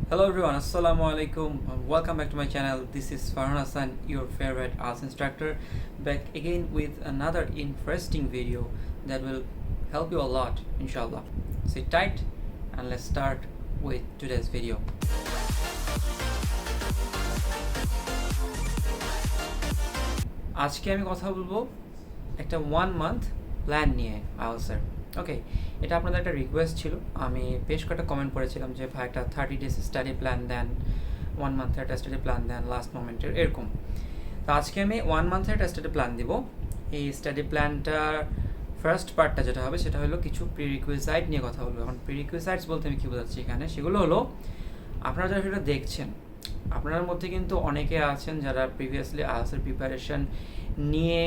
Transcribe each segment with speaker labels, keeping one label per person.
Speaker 1: Hello everyone, Assalamu alaikum. Welcome back to my channel. This is Farhan Hasan, your favorite IELTS instructor, back again with another interesting video that will help you a lot, inshallah. Sit tight and let's start with today's video. আজকে আমি কথা বলবো একটা 1 month plan নিয়ে IELTS-এর। ওকে, এটা আপনাদের একটা request ছিল। আমি বেশ কয়েকটা কমেন্ট করেছিলাম যে ভাই একটা 30 days স্টাডি প্ল্যান দেন, 1 month একটা স্টাডি প্ল্যান দেন লাস্ট মোমেন্টের, এরকম। তো আজকে আমি 1 month একটা স্টাডি প্ল্যান দিব। এই স্টাডি প্ল্যানটার ফার্স্ট পার্টটা যেটা হবে সেটা হলো কিছু প্রিরিকুইসাইট নিয়ে কথা বলবো। এখন প্রিরিকুইসাইটস বলতে আমি কী বোঝাচ্ছি এখানে, সেগুলো হলো আপনারা যারা সেটা দেখছেন, আপনার মধ্যে কিন্তু অনেকে আছেন যারা প্রিভিয়াসলি IELTS-এর প্রিপারেশন নিয়ে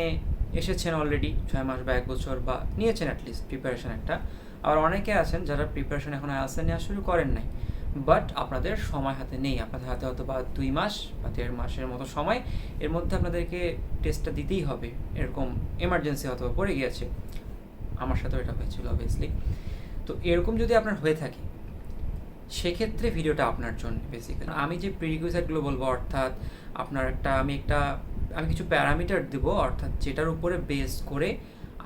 Speaker 1: এসেছেন অলরেডি 6 মাস বা 1 বছর, বা নিয়েছেন অ্যাটলিস্ট প্রিপারেশন একটা। আবার অনেকে আছেন যারা প্রিপারেশন এখন IELTS নেওয়া শুরু করেন নাই, বাট আপনাদের সময় হাতে নেই। আপনাদের হাতে হয়তো বা 2 মাস বা 1.5 মাসের মতো সময়, এর মধ্যে আপনাদেরকে টেস্টটা দিতেই হবে, এরকম এমার্জেন্সি হয়তো পড়ে গিয়েছে। আমার সাথেও এটা হয়েছিল অবভিয়াসলি। তো এরকম যদি আপনার হয়ে থাকে সেক্ষেত্রে ভিডিওটা আপনার জন্য বেসিক্যালি। আমি যে প্রিরিকুইসাইটগুলো বলবো, অর্থাৎ আপনার আমি কিছু প্যারামিটার দেবো, অর্থাৎ যেটার উপরে বেস করে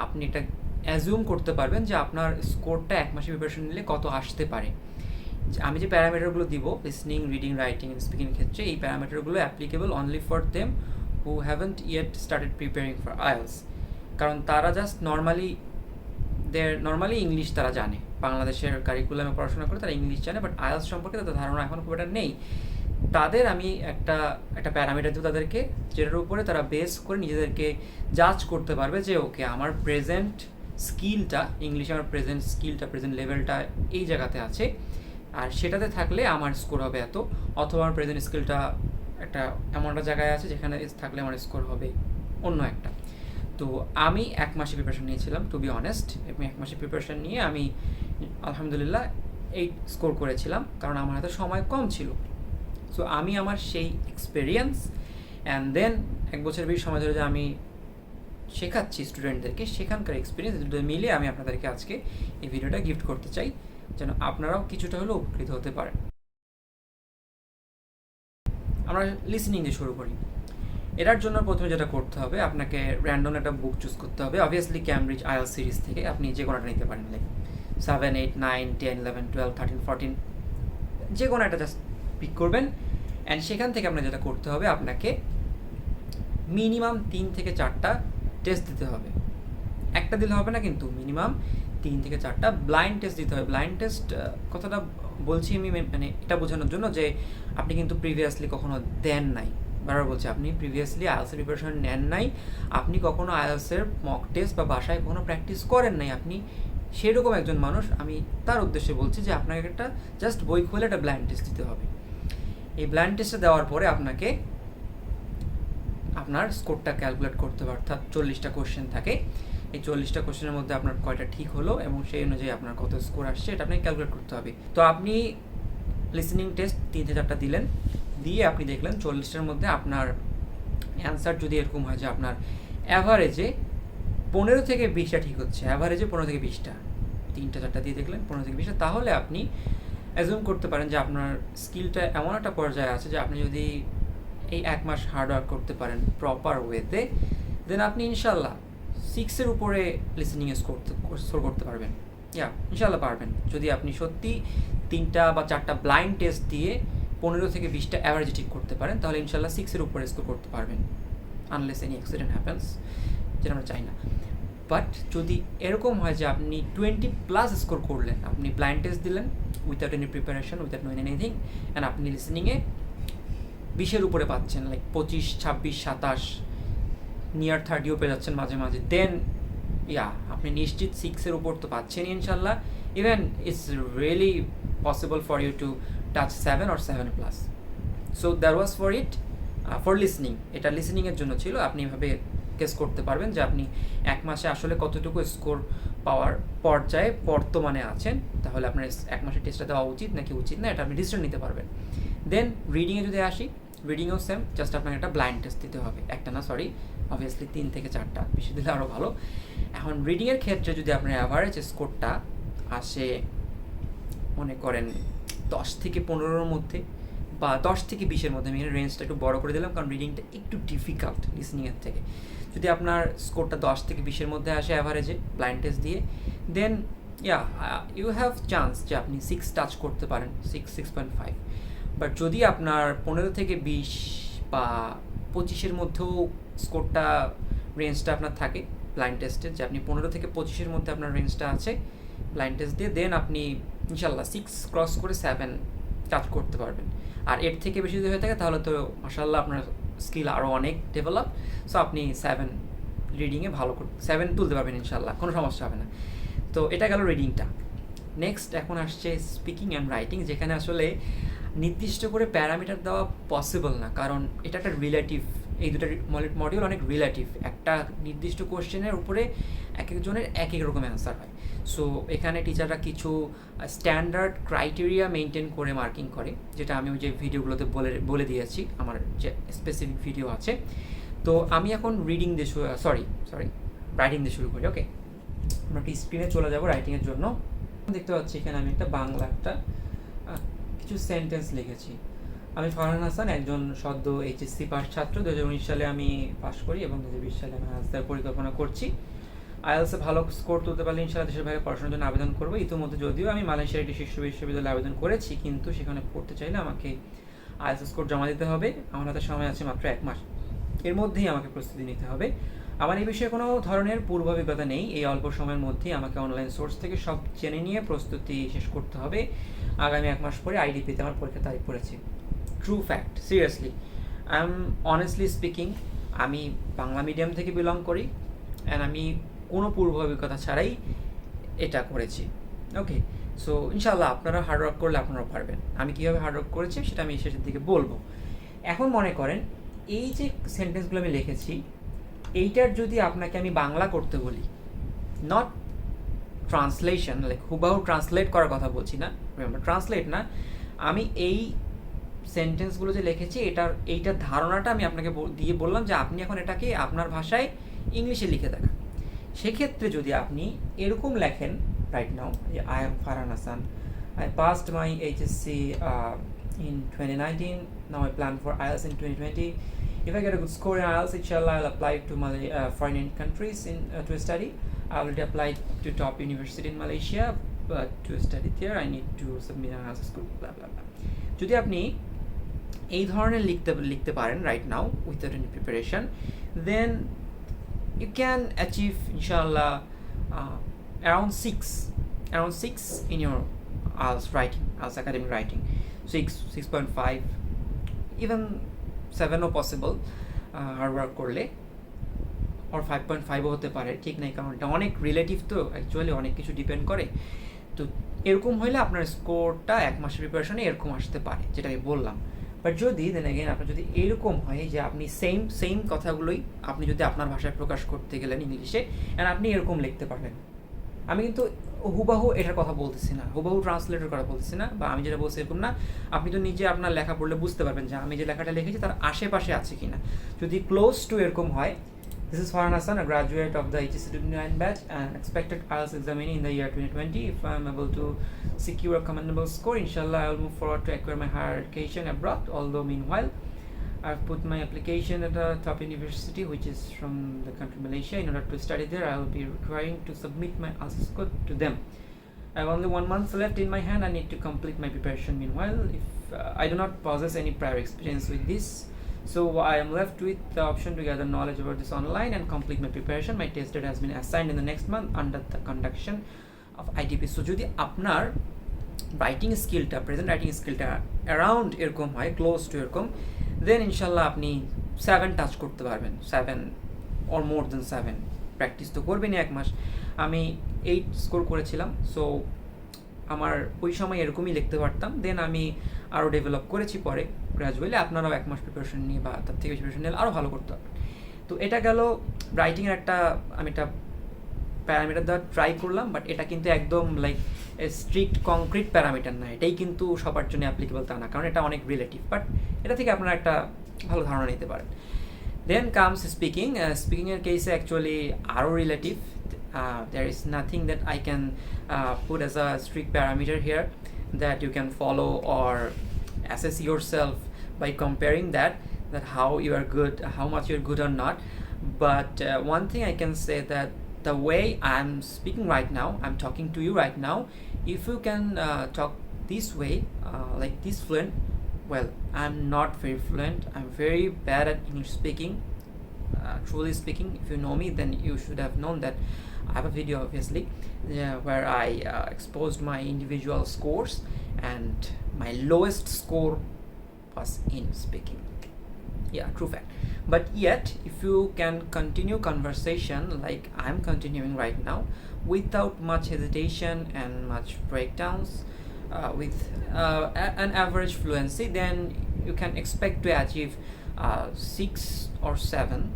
Speaker 1: আপনি এটা অ্যাজিউম করতে পারবেন যে আপনার স্কোরটা 1 মাসে প্রিপারেশন নিলে কত আসতে পারে। আমি যে প্যারামিটারগুলো দিব লিসনিং, রিডিং, রাইটিং, স্পিকিং ক্ষেত্রে, এই প্যারামিটারগুলো applicable only for them who haven't yet started preparing for IELTS। কারণ তারা জাস্ট নর্মালি ইংলিশ তারা জানে, বাংলাদেশের কারিকুলামে পড়াশোনা করে তারা ইংলিশ জানে, বাট IELTS সম্পর্কে তাদের ধারণা এখন খুব একটা নেই। তাদের আমি একটা প্যারামিটার দেবো তাদেরকে, যেটার উপরে তারা বেস করে নিজেদেরকে জাজ করতে পারবে যে ওকে, আমার প্রেজেন্ট স্কিলটা, ইংলিশে আমার প্রেজেন্ট লেভেলটা এই জায়গাতে আছে, আর সেটাতে থাকলে আমার স্কোর হবে এত, অথবা আমার প্রেজেন্ট স্কিলটা একটা এমন একটা জায়গায় আছে যেখানে থাকলে আমার স্কোর হবে অন্য একটা। তো আমি 1 মাসে প্রিপারেশন নিয়েছিলাম, টু বি অনেস্ট। এবং 1 মাসে প্রিপারেশন নিয়ে আমি আলহামদুলিল্লাহ 8 স্কোর করেছিলাম, কারণ আমার হাতে সময় কম ছিল। সো আমি আমার সেই এক্সপেরিয়েন্স অ্যান্ড দেন 1 বছরের বেশি সময় ধরে যে আমি শেখাচ্ছি স্টুডেন্টদেরকে, সেখানকার এক্সপিরিয়েন্স দুটো মিলিয়ে আমি আপনাদেরকে আজকে এই ভিডিওটা গিফট করতে চাই, যেন আপনারাও কিছুটা হলেও উপকৃত হতে পারেন। আমরা লিসনিং দিয়ে শুরু করি। এটার জন্য প্রথমে যেটা করতে হবে, আপনাকে র্যান্ডম একটা বুক চুজ করতে হবে। অবভিয়াসলি ক্যামব্রিজ IELTS সিরিজ থেকে আপনি যে কোনোটা নিতে পারেন, লাইক 7, 8, 9, 10, 11, 12, 13, 14, যে কোনো একটা জাস্ট পিক করবেন। অ্যান্ড সেখান থেকে আপনার যেটা করতে হবে, আপনাকে মিনিমাম 3 থেকে 4টা টেস্ট দিতে হবে। একটা দিলে হবে না, কিন্তু মিনিমাম 3 থেকে 4টা ব্লাইন্ড টেস্ট দিতে হবে। ব্লাইন্ড টেস্ট কথাটা বলছি আমি মানে এটা বোঝানোর জন্য যে আপনি কিন্তু প্রিভিয়াসলি কখনো দেন নাই। বারবার বলছি, আপনি প্রিভিয়াসলি IELTS-এর প্রিপারেশন নেন নাই, আপনি কখনো IELTS-এর মক টেস্ট বা বাসায় কখনো প্র্যাকটিস করেন নাই, আপনি সেরকম একজন মানুষ। আমি তার উদ্দেশ্যে বলছি যে আপনাকে একটা জাস্ট বই খুলে একটা ব্লাইন্ড টেস্ট দিতে হবে। এই ব্লাইন্ড টেস্টটা দেওয়ার পরে আপনাকে আপনার স্কোরটা ক্যালকুলেট করতে হবে, অর্থাৎ 40টা কোশ্চেন থাকে। এই 40টা কোশ্চেনের মধ্যে আপনার কয়টা ঠিক হলো এবং সেই অনুযায়ী আপনার কত স্কোর আসছে এটা আপনাকে ক্যালকুলেট করতে হবে। তো আপনি লিসনিং টেস্ট 3 থেকে 4টা দিলেন, দিয়ে আপনি দেখলেন 40টার মধ্যে আপনার অ্যান্সার যদি এরকম হয় যে আপনার অ্যাভারেজে 15 থেকে 20টা ঠিক হচ্ছে, অ্যাভারেজে 15 থেকে 20টা, 3টা 4টা দিয়ে দেখলেন 15 থেকে 20টা, তাহলে আপনি অ্যাজিউম করতে পারেন যে আপনার স্কিলটা এমন একটা পর্যায়ে আছে যে আপনি যদি এই 1 মাস হার্ডওয়ার্ক করতে পারেন প্রপার ওয়েতে, দেন আপনি ইনশাল্লাহ 6-এর উপরে লিসনিংয়ে স্কোর করতে পারবেন। ইনশাল্লাহ পারবেন, যদি আপনি সত্যি 3টা বা 4টা ব্লাইন্ড টেস্ট দিয়ে 15 থেকে 20টা অ্যাভারেজে ঠিক করতে পারেন, তাহলে ইনশাল্লাহ 6-এর উপরে স্কোর করতে পারবেন, আনলেস এনি অ্যাক্সিডেন্ট হ্যাপেন্স, যেটা আমরা চাই না। বাট যদি এরকম হয় যে আপনি 20+ স্কোর করলেন, আপনি ব্লাইন্ড টেস্ট দিলেন without any preparation, without knowing anything, and আপনি লিসনিংয়ে 20-এর উপরে পাচ্ছেন, লাইক 25, 26, 27, নিয়ার 30ও পেয়ে যাচ্ছেন মাঝে মাঝে, দেন আপনি নিশ্চিত 6-এর উপর তো পাচ্ছেন ইনশাল্লাহ। Even it's really possible for you to touch 7 or 7+। So that was for for listening. এটা লিসনিংয়ের জন্য ছিল। আপনি এভাবে গেস করতে পারবেন যে আপনি 1 মাসে আসলে কতটুকু স্কোর পাওয়ার পর্যায়ে বর্তমানে আছেন, তাহলে আপনার 1 মাসের টেস্টটা দেওয়া উচিত নাকি উচিত না, এটা আপনি ডিসিশন নিতে পারবেন। দেন রিডিংয়ে যদি আসি, রিডিংয়েও সেম, জাস্ট আপনাকে একটা ব্লাইন্ড টেস্ট দিতে হবে, একটা না সরি, অবভিয়াসলি 3 থেকে 4টা, বেশি দিলে আরও ভালো। এখন রিডিংয়ের ক্ষেত্রে যদি আপনার অ্যাভারেজ স্কোরটা আসে মনে করেন 10 থেকে 15-র মধ্যে বা 10 থেকে 20-এর মধ্যে, আমি এখানে রেঞ্জটা একটু বড় করে দিলাম কারণ রিডিংটা একটু ডিফিকাল্ট লিসনিংয়ের থেকে। যদি আপনার স্কোরটা 10 থেকে 20-এর মধ্যে আসে অ্যাভারেজে ব্লাইন্ড টেস্ট দিয়ে, দেন ইউ হ্যাভ চান্স যে আপনি 6 টাচ করতে পারেন, 6.5। বাট যদি আপনার 15 থেকে 20 বা 25-এর মধ্যেও স্কোরটা রেঞ্জটা আপনার থাকে ব্লাইন্ড টেস্টে, যে আপনি 15 থেকে 25-এর মধ্যে আপনার রেঞ্জটা আছে ব্লাইন্ড টেস্ট দিয়ে, দেন আপনি ইনশাল্লাহ 6 ক্রস করে 7 টাচ করতে পারবেন। আর এর থেকে বেশি যদি হয়ে থাকে তাহলে তো মাশাআল্লাহ আপনার স্কিল আরও অনেক ডেভেলপ। সো আপনি 7 রিডিংয়ে ভালো 7 তুলতে পারবেন ইনশাল্লাহ, কোনো সমস্যা হবে না। তো এটা গেল রিডিংটা। নেক্সট এখন আসছে স্পিকিং অ্যান্ড রাইটিং, যেখানে আসলে নির্দিষ্ট করে প্যারামিটার দেওয়া পসিবল না, কারণ এটা একটা রিলেটিভ, এই দুটো মডিউল অনেক রিলেটিভ। একটা নির্দিষ্ট কোশ্চেনের উপরে এক একজনের এক এক রকম অ্যান্সার হয়। সো এখানে টিচাররা কিছু স্ট্যান্ডার্ড ক্রাইটেরিয়া মেনটেন করে মার্কিং করে, যেটা আমি ওই যে ভিডিওগুলোতে বলে দিয়েছি, আমার যে স্পেসিফিক ভিডিও আছে। তো আমি এখন রিডিং দিয়ে রাইটিং দিয়ে শুরু করি। ওকে, আমরা একটি স্ক্রিনে চলে যাবো রাইটিংয়ের জন্য। দেখতে পাচ্ছি এখানে আমি বাংলা কিছু সেন্টেন্স লিখেছি। আমি ফারহান হাসান, একজন সদ্য এইচএসসি পাস ছাত্র। 2019 সালে আমি পাস করি এবং 2020 সালে আমি IELTS দেওয়ার পরিকল্পনা করছি। IELTS-এ ভালো স্কোর তুলতে পারলে ইনশাআল্লাহ দেশের বাইরে পড়াশোনার জন্য আবেদন করবো। ইতিমধ্যে যদিও আমি মালয়েশিয়ার একটি শীর্ষ বিশ্ববিদ্যালয়ে আবেদন করেছি, কিন্তু সেখানে পড়তে চাইলে আমাকে IELTS স্কোর জমা দিতে হবে। আমার হাতে সময় আছে মাত্র 1 মাস, এর মধ্যেই আমাকে প্রস্তুতি নিতে হবে। আমার এই বিষয়ে কোনো ধরনের পূর্বাভিজ্ঞতা নেই। এই অল্প সময়ের মধ্যেই আমাকে অনলাইন সোর্স থেকে সব জেনে নিয়ে প্রস্তুতি শেষ করতে হবে। আগামী 1 মাস পরে IDP-তে আমার পরীক্ষার তারিখ পড়েছে। True fact, seriously, I am honestly speaking, আমি বাংলা মিডিয়াম থেকে বিলং করি অ্যান্ড আমি কোনো পূর্ব অভিজ্ঞতা ছাড়াই এটা করেছি। ওকে, সো ইনশাআল্লাহ আপনারা হার্ডওয়ার্ক করলে আপনারাও পারবেন। আমি কীভাবে হার্ডওয়ার্ক করেছি সেটা আমি শেষের দিকে বলবো। এখন মনে করেন এই যে সেন্টেন্সগুলো আমি লিখেছি, এইটার যদি আপনাকে আমি বাংলা করতে বলি, নট ট্রান্সলেশন, লাইক হুবাহু ট্রান্সলেট করার কথা বলছি না, ট্রান্সলেট না, আমি এই সেন্টেন্সগুলো যে লিখেছি এইটার ধারণাটা আমি আপনাকে দিয়ে বললাম যে আপনি এখন এটাকে আপনার ভাষায় ইংলিশে লিখে দেখান। সেক্ষেত্রে যদি আপনি এরকম লেখেন, right now, I am Farhan Hasan, I passed my HSC in 2019, now I plan for IELTS in 2020. If I get a good score in IELTS, inshallah I'll apply to foreign countries to study. I already applied to top university in Malaysia, but to study there I need to submit an IELTS score, blah blah blah. যদি আপনি এই ধরনের লিখতে পারেন right now without any preparation, then you can achieve ইনশাআল্লাহ around 6 in your IELTS writing, IELTS academic writing, 6.5, even 7ও possible hard work করলে, আর 5.5ও হতে পারে, ঠিক নাই, কারণ এটা অনেক রিলেটিভ, তো অ্যাকচুয়ালি অনেক কিছু ডিপেন্ড করে। তো এরকম হইলে আপনার স্কোরটা 1 মাসের প্রিপারেশনে এরকম আসতে পারে, যেটা আমি বললাম। বাট যদি দেন এগেন আপনার যদি এরকম হয় যে আপনি সেম কথাগুলোই আপনি যদি আপনার ভাষায় প্রকাশ করতে গেলেন ইংলিশে, অ্যান্ড আপনি এরকম লিখতে পারলেন, আমি কিন্তু হুবাহু এটার কথা বলতেছি না, হুবাহু ট্রান্সলেটের কথা বলতেছি না, বা আমি যেটা বলছি এরকম না। আপনি তো নিজে আপনার লেখা পড়লে বুঝতে পারবেন যে আমি যে লেখাটা লিখেছি তার আশেপাশে আছে কিনা। যদি ক্লোজ টু এরকম হয়, this is Farhan Hasan, a graduate of the HSC 2009 batch and expected IELTS examinee in the year 2020. If I am able to secure a commendable score, inshallah I will move forward to acquire my higher education abroad. Although meanwhile I've put my application at a top university which is from the country Malaysia. In order to study there, I will be requiring to submit my IELTS score to them. I have only 1 month left in my hand. I need to complete my preparation meanwhile. If I do not possess any prior experience with this, so I am left with the option to gather knowledge about this online and complete my preparation. My test date has been assigned in the next month under the conduction of IDP. So যদি আপনার writing স্কিলটা, present writing স্কিলটা around এরকম হয়, close two এরকম, দেন ইনশাল্লাহ আপনি 7 touch করতে পারবেন, 7 or more than 7। প্র্যাকটিস তো করবেনই 1 মাস। আমি 8 স্কোর করেছিলাম, সো আমার ওই সময় এরকমই লিখতে পারতাম। দেন আমি আরও ডেভেলপ করেছি পরে গ্র্যাজুয়ালি। আপনারাও 1 মাস প্রিপারেশন নিয়ে বা তার থেকে বেশি প্রিপারেশন নিলে আরও ভালো করতে পারবেন। তো এটা গেল রাইটিংয়ের আমি একটা প্যারামিটার দেওয়ার ট্রাই করলাম, বাট এটা কিন্তু একদম লাইক স্ট্রিক্ট কংক্রিট প্যারামিটার না, এটাই কিন্তু সবার জন্য অ্যাপ্লিকেবল তা না, কারণ এটা অনেক রিলেটিভ। বাট এটা থেকে আপনারা একটা ভালো ধারণা নিতে পারেন। দেন কামস স্পিকিং। স্পিকিংয়ের কেসে অ্যাকচুয়ালি আরও relative, there is nothing that I can put as a strict parameter here. that you can follow or assess yourself by comparing that how you are good, how much you're good or not. But one thing I can say, that the way I'm speaking right now, I'm talking to you right now, if you can talk this way, like this fluent, well, I'm not very fluent, I'm very bad at English speaking. Truly speaking, if you know me, then you should have known that I have a video obviously where I exposed my individual scores, and my lowest score was in speaking. Yeah, true fact. But yet, if you can continue conversation like I'm continuing right now, without much hesitation and much breakdowns, with an average fluency, then you can expect to achieve 6 or 7,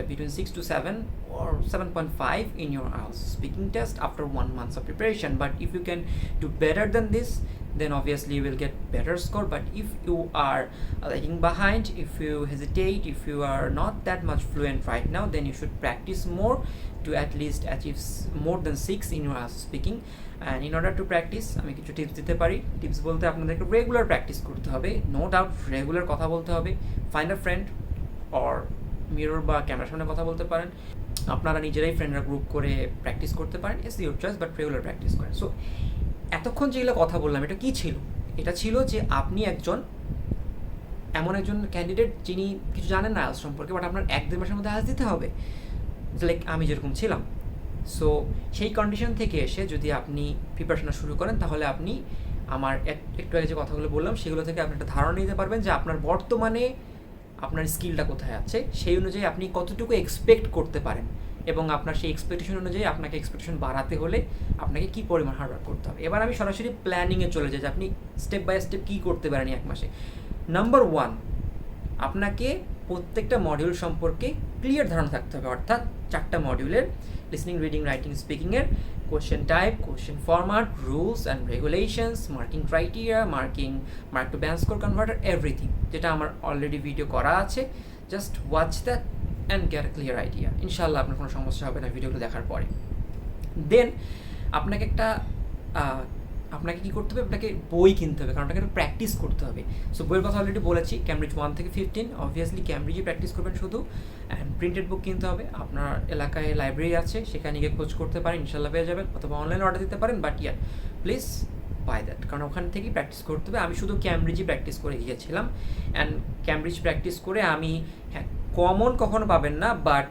Speaker 1: between 6 to 7 or 7.5 in your IELTS speaking test after 1 month of preparation. But if you can do better than this, then obviously you will get better score. But if you are lagging behind, if you hesitate, if you are not that much fluent right now, then you should practice more to at least achieve more than 6 in your IELTS speaking. And in order to practice, আমি কিছু tips দিতে পারি। Tips বলতে আপনাদেরকে regular practice করতে হবে, no doubt regular কথা বলতে হবে। Find a friend or mirror বা ক্যামেরার সামনে কথা বলতে পারেন, আপনারা নিজেরাই ফ্রেন্ডরা গ্রুপ করে প্র্যাকটিস করতে পারেন, it's your choice, but regular practice করেন। সো এতক্ষণ যেগুলো কথা বললাম, এটা কি ছিল? এটা ছিল যে আপনি এমন একজন ক্যান্ডিডেট যিনি কিছু জানেন না IELTS সম্পর্কে, বাট আপনার 1-2 মাসের মধ্যে IELTS দিতে হবে, লাইক আমি যেরকম ছিলাম। সো সেই কন্ডিশন থেকে এসে যদি আপনি প্রিপারেশন শুরু করেন, তাহলে আপনি আমার একটু আগে যে কথাগুলো বললাম সেগুলো থেকে আপনি একটা ধারণা নিতে পারবেন যে আপনার বর্তমানে আপনার স্কিলটা কোথায় আছে, সেই অনুযায়ী আপনি কতটুকু এক্সপেক্ট করতে পারেন, এবং আপনার সেই এক্সপেকটেশন অনুযায়ী আপনাকে এক্সপেকটেশন বাড়াতে হলে আপনাকে কী পরিমাণ হার্ডওয়ার্ক করতে হবে। এবার আমি সরাসরি প্ল্যানিংয়ে চলে যাই যে আপনি স্টেপ বাই স্টেপ কী করতে পারেন 1 মাসে। নাম্বার 1, আপনাকে প্রত্যেকটা মডিউল সম্পর্কে ক্লিয়ার ধারণা থাকতে হবে, অর্থাৎ 4টা মডিউলের লিসনিং, রিডিং, রাইটিং, স্পিকিংয়ের question type, question format, rules and regulations, marking criteria, mark to band score converter, everything, যেটা আমার অলরেডি ভিডিও করা আছে। Just watch that and get a clear idea. ইনশাআল্লাহ আপনার কোনো সমস্যা হবে না ভিডিওগুলো দেখার পরে। দেন আপনাকে কী করতে হবে? আপনাকে বই কিনতে হবে, কারণ আপনাকে প্র্যাকটিস করতে হবে। সো বইয়ের কথা অলরেডি বলেছি, ক্যামব্রিজ 1 থেকে 15, অবভিয়াসলি ক্যামব্রিজে প্র্যাকটিস করবেন শুধু। অ্যান্ড প্রিন্টেড বুক কিনতে হবে, আপনার এলাকায় লাইব্রেরি আছে, সেখানে গিয়ে খোঁজ করতে পারেন, ইনশাল্লাহ পেয়ে যাবেন, অথবা অনলাইনে অর্ডার দিতে পারেন। But yeah please buy that, কারণ ওখান থেকেই প্র্যাকটিস করতে হবে। আমি শুধু ক্যামব্রিজে প্র্যাকটিস করে গিয়েছিলাম, অ্যান্ড ক্যামব্রিজ প্র্যাকটিস করে আমি, হ্যাঁ, কমন কখনো পাবেন না, but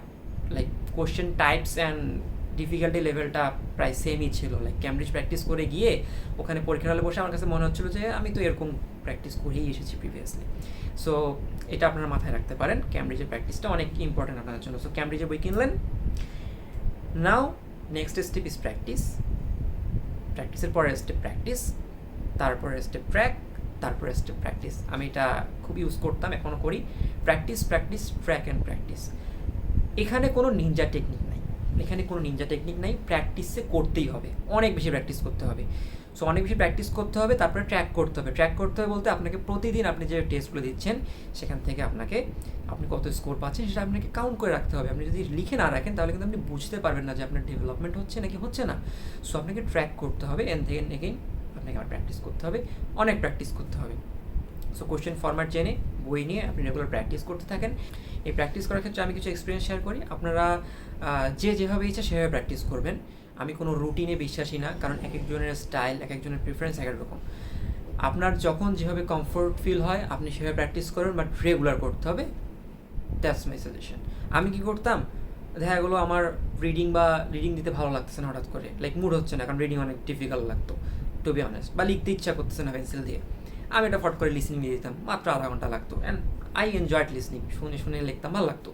Speaker 1: like question types and difficulty লেভেলটা প্রায় সেমই ছিল। লাইক ক্যামব্রিজ প্র্যাকটিস করে গিয়ে ওখানে পরীক্ষার হলে বসে আমার কাছে মনে হচ্ছিলো যে আমি তো এরকম প্র্যাকটিস করেই এসেছি প্রিভিয়াসলি। সো এটা আপনারা মাথায় রাখতে পারেন, ক্যামব্রিজের প্র্যাকটিসটা অনেক ইম্পর্টেন্ট আপনাদের জন্য। সো ক্যামব্রিজের বই কিনলেন। নাও নেক্সট স্টেপ ইজ প্র্যাকটিস। প্র্যাকটিসের পরের স্টেপ প্র্যাকটিস, তারপরে স্টেপ ট্র্যাক, তারপরে স্টেপ প্র্যাকটিস। আমি এটা খুব ইউজ করতাম, এখনও করি। Practice, practice, track and practice. এখানে কোনো নিনজা টেকনিক নাই, প্র্যাকটিসে করতেই হবে, অনেক বেশি প্র্যাকটিস করতে হবে। সো অনেক বেশি প্র্যাকটিস করতে হবে, তারপরে ট্র্যাক করতে হবে। ট্র্যাক করতে হবে বলতে আপনাকে প্রতিদিন আপনি যে টেস্টগুলো দিচ্ছেন সেখান থেকে আপনি কত স্কোর পাচ্ছেন সেটা আপনাকে কাউন্ট করে রাখতে হবে। আপনি যদি লিখে না রাখেন তাহলে কিন্তু আপনি বুঝতে পারবেন না যে আপনার ডেভেলপমেন্ট হচ্ছে নাকি হচ্ছে না। সো আপনাকে ট্র্যাক করতে হবে, অ্যান্ড দেন এগেইন আপনাকে আবার প্র্যাকটিস করতে হবে, অনেক প্র্যাকটিস করতে হবে। সো কোয়েশ্চেন ফরম্যাট জেনে বই নিয়ে আপনি রেগুলার প্র্যাকটিস করতে থাকেন। এই প্র্যাকটিস করার ক্ষেত্রে আমি কিছু এক্সপিরিয়েন্স শেয়ার করি। আপনারা যেভাবে ইচ্ছা সেভাবে প্র্যাকটিস করবেন। আমি কোনো রুটিনে বিশ্বাসী না, কারণ এক একজনের স্টাইল, এক একজনের প্রিফারেন্স এক এক রকম। আপনার যখন যেভাবে কমফোর্ট ফিল হয় আপনি সেভাবে প্র্যাকটিস করবেন, বাট রেগুলার করতে হবে। That's my suggestion. আমি কী করতাম, দেখা গেলো আমার রিডিং দিতে ভালো লাগতেছে না হঠাৎ করে, লাইক মুড হচ্ছে না, কারণ রিডিং অনেক ডিফিকাল্ট লাগতো টু বি অনেস্ট, বা লিখতে ইচ্ছা করতেছে না পেন্সিল দিয়ে। আমি এটা ফট করে লিসনিং দিয়ে দিতাম, মাত্র আধা ঘন্টা লাগতো, অ্যান্ড আই এনজয়েড লিসনিং, শুনে লিখতাম, ভালো লাগতো।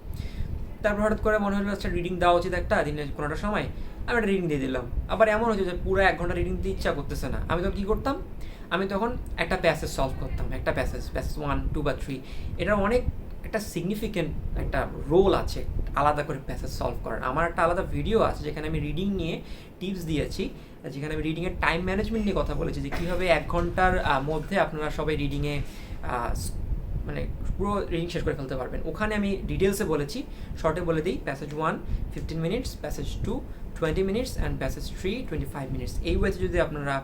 Speaker 1: তারপর হঠাৎ করে মনে হলো আচ্ছা রিডিং দেওয়া উচিত একটা দিনের কোনোটা সময়, আমি একটা রিডিং দিয়ে দিলাম। আবার এমন হচ্ছে যে পুরো 1 ঘন্টা রিডিং দিতে ইচ্ছা করতেছে না। আমি তখন কী করতাম, আমি তখন একটা প্যাসেজ সলভ করতাম, একটা প্যাসেজ 1, 2 বা 3। এটার অনেক একটা সিগনিফিকেন্ট একটা রোল আছে আলাদা করে প্যাসেজ সলভ করার। আমার একটা আলাদা ভিডিও আছে যেখানে আমি রিডিং নিয়ে টিপস দিয়েছি, যেখানে আমি রিডিংয়ের টাইম ম্যানেজমেন্ট নিয়ে কথা বলেছি, যে কীভাবে 1 ঘন্টার মধ্যে আপনারা সবাই রিডিংয়ে মানে পুরো রিডিং শেষ করে ফেলতে পারবেন। ওখানে আমি ডিটেলসে বলেছি, শর্টে বলে দিই। Passage 1 15 minutes, passage 2 20 minutes, and passage 3 25 minutes. এই ওয়েতে যদি আপনারা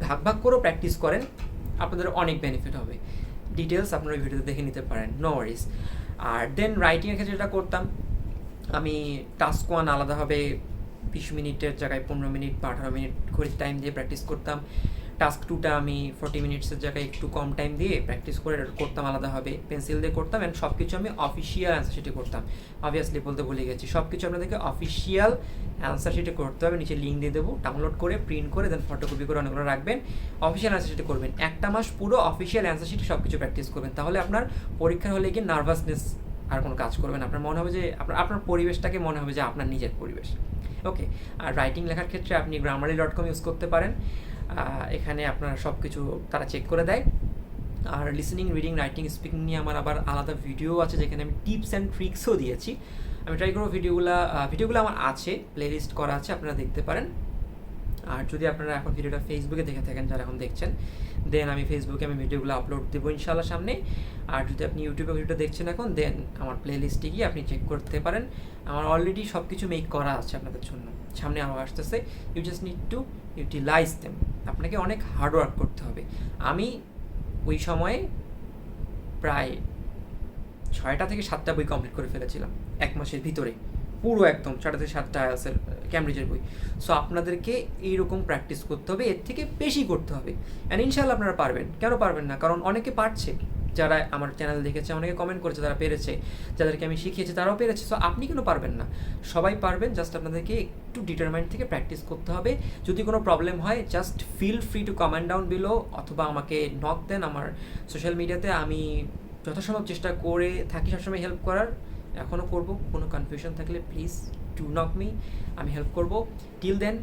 Speaker 1: ভাগ ভাগ করেও প্র্যাকটিস করেন, আপনাদের অনেক বেনিফিট হবে। ডিটেলস আপনারা ওই ভিডিওতে দেখে নিতে পারেন, নো ওয়ারিজ। আর দেন রাইটিংয়ের ক্ষেত্রে যেটা করতাম, আমি টাস্ক 1 আলাদাভাবে 20 মিনিটের জায়গায় 15 মিনিট বা 18 মিনিট করে টাইম দিয়ে প্র্যাকটিস করতাম। টাস্ক 2টা আমি 40 মিনিটসের জায়গায় একটু কম টাইম দিয়ে প্র্যাকটিস করে করতাম আলাদাভাবে, পেন্সিল দিয়ে করতাম। অ্যান্ড সব কিছু আমি অফিসিয়াল অ্যান্সার শিটে করতাম। অবভিয়াসলি বলতে ভুলে গেছি, সব কিছু আপনাদেরকে অফিসিয়াল অ্যান্সার শিটে করতে হবে। নিচে লিঙ্ক দিয়ে দেবো, ডাউনলোড করে প্রিন্ট করে দেন ফটোকপি করে অনেকগুলো রাখবেন, অফিসিয়াল অ্যান্সার শিটে করবেন। একটা মাস পুরো অফিসিয়াল অ্যান্সার শিটে সব কিছু প্র্যাকটিস করবেন, তাহলে আপনার পরীক্ষার হলে গিয়ে নার্ভাসনেস আর কোনো কাজ করবেন, আপনার মনে হবে যে আপনার পরিবেশটাকে মনে হবে যে আপনার নিজের পরিবেশ। ওকে। আর রাইটিং লেখার ক্ষেত্রে আপনি grammarly.com ইউজ করতে পারেন, এখানে আপনারা সব কিছু তারা চেক করে দেয়। আর লিসেনিং, রিডিং, রাইটিং, স্পিকিং নিয়ে আমার আবার আলাদা ভিডিও আছে, যেখানে আমি টিপস অ্যান্ড ট্রিক্সও দিয়েছি। আমি ট্রাই করবো ভিডিওগুলো আমার আছে, প্লেলিস্ট করা আছে, আপনারা দেখতে পারেন। আর যদি আপনারা এখন ভিডিওটা ফেসবুকে দেখে থাকেন, যারা এখন দেখছেন, দেন আমি ফেসবুকে ভিডিওগুলো আপলোড দেবো ইনশাআল্লাহ সামনে। আর যদি আপনি ইউটিউবে ভিডিওটা দেখছেন এখন, দেন আমার প্লেলিস্টে গিয়ে আপনি চেক করতে পারেন। আমার অলরেডি সব কিছু মেক করা আছে আপনাদের জন্য, সামনে আরও আসতেছে। You just need to utilize them. আপনাকে অনেক হার্ড ওয়ার্ক করতে হবে। আমি ওই সময়ে প্রায় 6টা থেকে 7টা বই কমপ্লিট করে ফেলেছিলাম 1 মাসের ভিতরে, পুরো একদম 6টা থেকে 7টা আইএলটিএসের ক্যামব্রিজের বই। সো আপনাদেরকে এইরকম প্র্যাকটিস করতে হবে, এর থেকে বেশি করতে হবে। অ্যান্ড ইনশাআল্লাহ আপনারা পারবেন। কেন পারবেন না? কারণ অনেকে পারছে, যারা আমার চ্যানেল দেখেছে, অনেকে কমেন্ট করেছে তারা পেরেছে, যাদেরকে আমি শিখিয়েছি তারাও পেরেছে। সো আপনি কেন পারবেন না? সবাই পারবেন, জাস্ট আপনাদেরকে একটু ডিটারমাইন্ড থেকে প্র্যাকটিস করতে হবে। যদি কোনো প্রবলেম হয়, just feel free to comment down below, অথবা আমাকে নক দেন আমার সোশ্যাল মিডিয়াতে। আমি যথাসম্ভব চেষ্টা করে থাকি সবসময় হেল্প করার, এখনও করব। কোনো কনফিউশন থাকলে প্লিজ ডু নক মি, আমি হেল্প করব। Till then,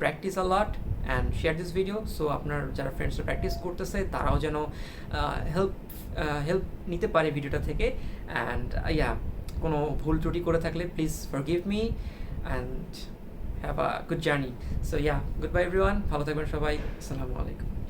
Speaker 1: practice a lot and share this video, so আপনার যারা ফ্রেন্ডসরা প্র্যাকটিস করতেছে তারাও যেন হেল্প নিতে পারে ভিডিওটা থেকে। অ্যান্ড কোনো ভুল ত্রুটি করে থাকলে please forgive me and have a good journey. So good bye everyone, ভালো থাকবেন সবাই। আসসালামু আলাইকুম।